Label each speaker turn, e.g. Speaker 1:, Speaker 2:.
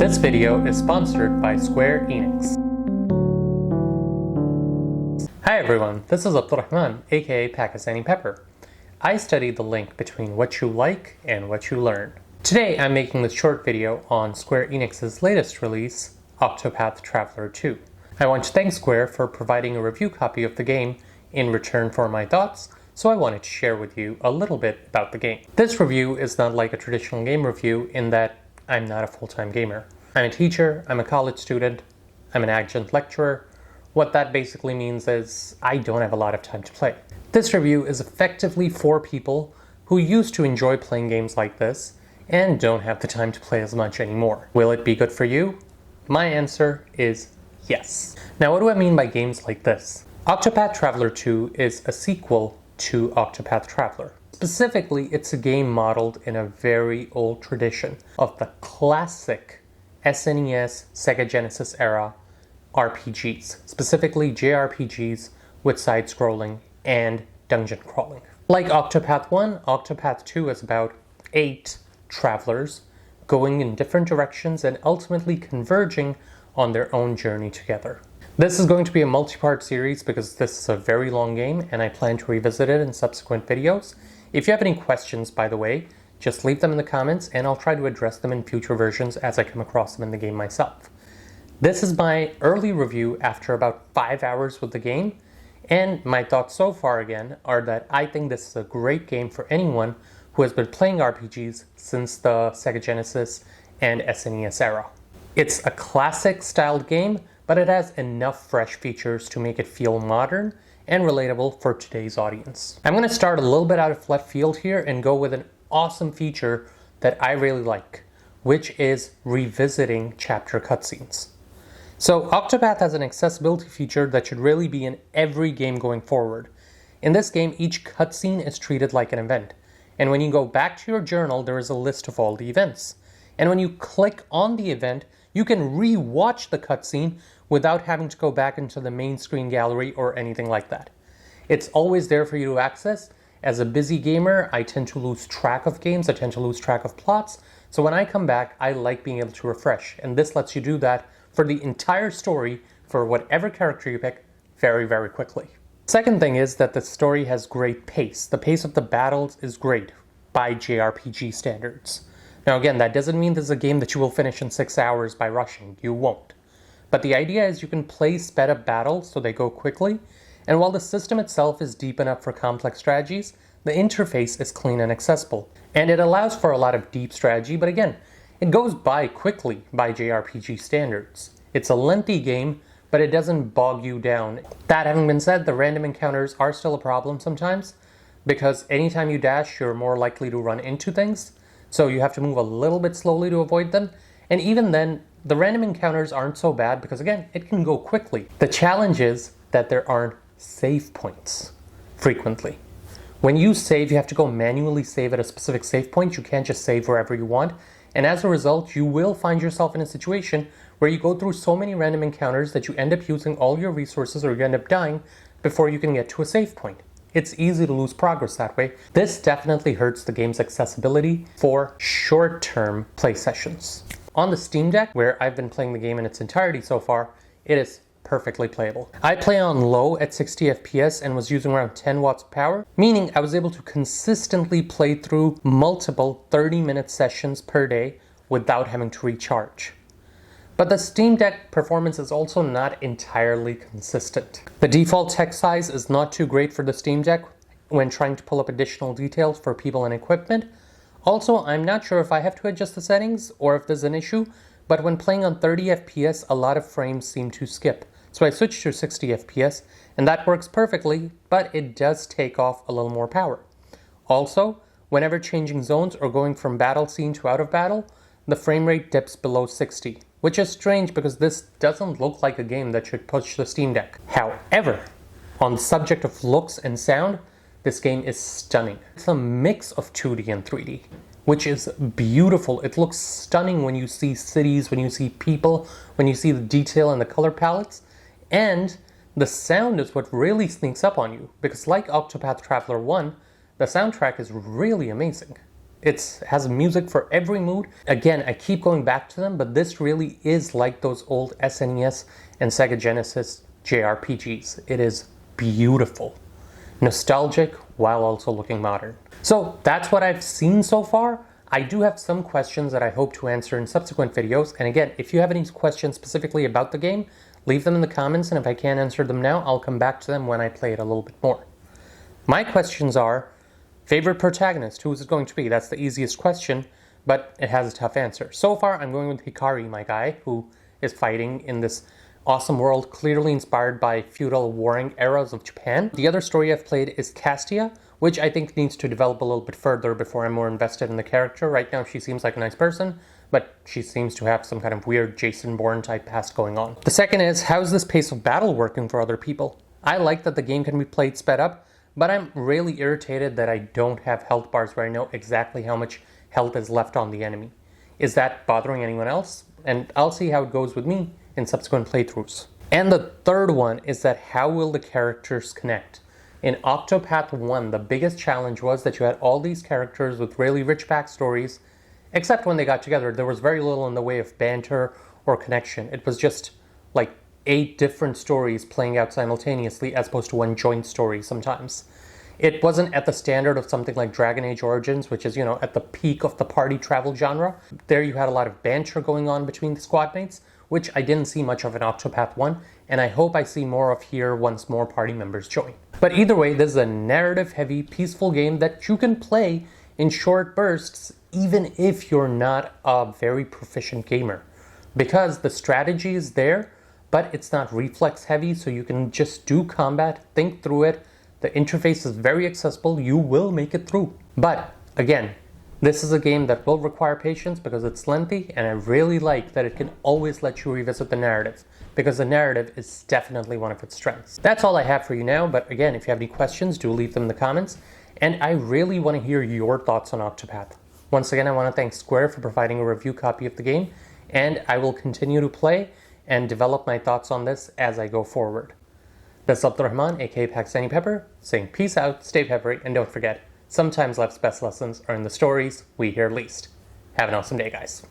Speaker 1: This video is sponsored by Square Enix. Hi everyone, this is Abdurrahman, aka Pakistani Pepper. I study the link between what you like and what you learn. Today I'm making this short video on Square Enix's latest release, Octopath Traveler 2. I want to thank Square for providing a review copy of the game in return for my thoughts, so I wanted to share with you a little bit about the game. This review is not like a traditional game review in that I'm not a full-time gamer. I'm a teacher, I'm a college student, I'm an adjunct lecturer. What that basically means is I don't have a lot of time to play. This review is effectively for people who used to enjoy playing games like this and don't have the time to play as much anymore. Will it be good for you? My answer is yes. Now, what do I mean by games like this? Octopath Traveler 2 is a sequel to Octopath Traveler. Specifically, it's a game modeled in a very old tradition of the classic SNES, Sega Genesis era RPGs, specifically JRPGs with side-scrolling and dungeon crawling. Like Octopath 1, Octopath 2 is about 8 travelers going in different directions and ultimately converging on their own journey together. This is going to be a multi-part series because this is a very long game and I plan to revisit it in subsequent videos. If you have any questions, by the way, just leave them in the comments and I'll try to address them in future versions as I come across them in the game myself. This is my early review after about 5 hours with the game, and my thoughts so far again are that I think this is a great game for anyone who has been playing RPGs since the Sega Genesis and SNES era. It's a classic styled game, but it has enough fresh features to make it feel modern and relatable for today's audience. I'm going to start a little bit out of left field here and go with an awesome feature that I really like, which is revisiting chapter cutscenes. So Octopath has an accessibility feature that should really be in every game going forward. In this game, each cutscene is treated like an event, and when you go back to your journal, there is a list of all the events. And when you click on the event, you can re-watch the cutscene without having to go back into the main screen gallery or anything like that. It's always there for you to access. As a busy gamer, I tend to lose track of games, I tend to lose track of plots, so when I come back, I like being able to refresh, and this lets you do that for the entire story for whatever character you pick very, very quickly. Second thing is that the story has great pace. The pace of the battles is great by JRPG standards. Now again, that doesn't mean this is a game that you will finish in 6 hours by rushing. You won't. But the idea is you can play sped up battles so they go quickly, and while the system itself is deep enough for complex strategies, the interface is clean and accessible. And it allows for a lot of deep strategy, but again, it goes by quickly by JRPG standards. It's a lengthy game, but it doesn't bog you down. That having been said, the random encounters are still a problem sometimes, because anytime you dash, you're more likely to run into things, so you have to move a little bit slowly to avoid them. And even then, the random encounters aren't so bad because again, it can go quickly. The challenge is that there aren't save points frequently. When you save, you have to go manually save at a specific save point. You can't just save wherever you want. And as a result, you will find yourself in a situation where you go through so many random encounters that you end up using all your resources or you end up dying before you can get to a save point. It's easy to lose progress that way. This definitely hurts the game's accessibility for short-term play sessions. On the Steam Deck, where I've been playing the game in its entirety so far, it is perfectly playable. I play on low at 60 FPS and was using around 10 watts of power, meaning I was able to consistently play through multiple 30-minute sessions per day without having to recharge. But the Steam Deck performance is also not entirely consistent. The default text size is not too great for the Steam Deck when trying to pull up additional details for people and equipment. Also, I'm not sure if I have to adjust the settings or if there's an issue, but when playing on 30 FPS, a lot of frames seem to skip. So I switched to 60 FPS, and that works perfectly, but it does take off a little more power. Also, whenever changing zones or going from battle scene to out of battle, the frame rate dips below 60, which is strange because this doesn't look like a game that should push the Steam Deck. However, on the subject of looks and sound, this game is stunning. It's a mix of 2D and 3D, which is beautiful. It looks stunning when you see cities, when you see people, when you see the detail and the color palettes. And the sound is what really sneaks up on you, because like Octopath Traveler 1, the soundtrack is really amazing. It has music for every mood. Again, I keep going back to them, but this really is like those old SNES and Sega Genesis JRPGs. It is beautiful, nostalgic, while also looking modern. So that's what I've seen so far. I do have some questions that I hope to answer in subsequent videos. And again, if you have any questions specifically about the game, leave them in the comments, and if I can't answer them now, I'll come back to them when I play it a little bit more. My questions are, favorite protagonist, who is it going to be? That's the easiest question, but it has a tough answer. So far, I'm going with Hikari, my guy, who is fighting in this awesome world, clearly inspired by feudal warring eras of Japan. The other story I've played is Castia, which I think needs to develop a little bit further before I'm more invested in the character. Right now, she seems like a nice person, but she seems to have some kind of weird Jason Bourne type past going on. The second is, how's this pace of battle working for other people? I like that the game can be played sped up, but I'm really irritated that I don't have health bars where I know exactly how much health is left on the enemy. Is that bothering anyone else? And I'll see how it goes with me in subsequent playthroughs. And the third one is that how will the characters connect? In Octopath 1, the biggest challenge was that you had all these characters with really rich backstories, except when they got together, there was very little in the way of banter or connection. It was just like 8 different stories playing out simultaneously as opposed to one joint story sometimes. It wasn't at the standard of something like Dragon Age Origins, which is, at the peak of the party travel genre. There you had a lot of banter going on between the squad mates, which I didn't see much of in Octopath 1, and I hope I see more of here once more party members join. But either way, this is a narrative-heavy, peaceful game that you can play in short bursts, even if you're not a very proficient gamer. Because the strategy is there, but it's not reflex-heavy, so you can just do combat, think through it. The interface is very accessible, you will make it through. But, again, this is a game that will require patience because it's lengthy, and I really like that it can always let you revisit the narrative, because the narrative is definitely one of its strengths. That's all I have for you now, but again, if you have any questions, do leave them in the comments, and I really want to hear your thoughts on Octopath. Once again, I want to thank Square for providing a review copy of the game, and I will continue to play and develop my thoughts on this as I go forward. This is Abdurrahman, aka Pakistani Pepper, saying peace out, stay peppery, and don't forget, sometimes life's best lessons are in the stories we hear least. Have an awesome day, guys.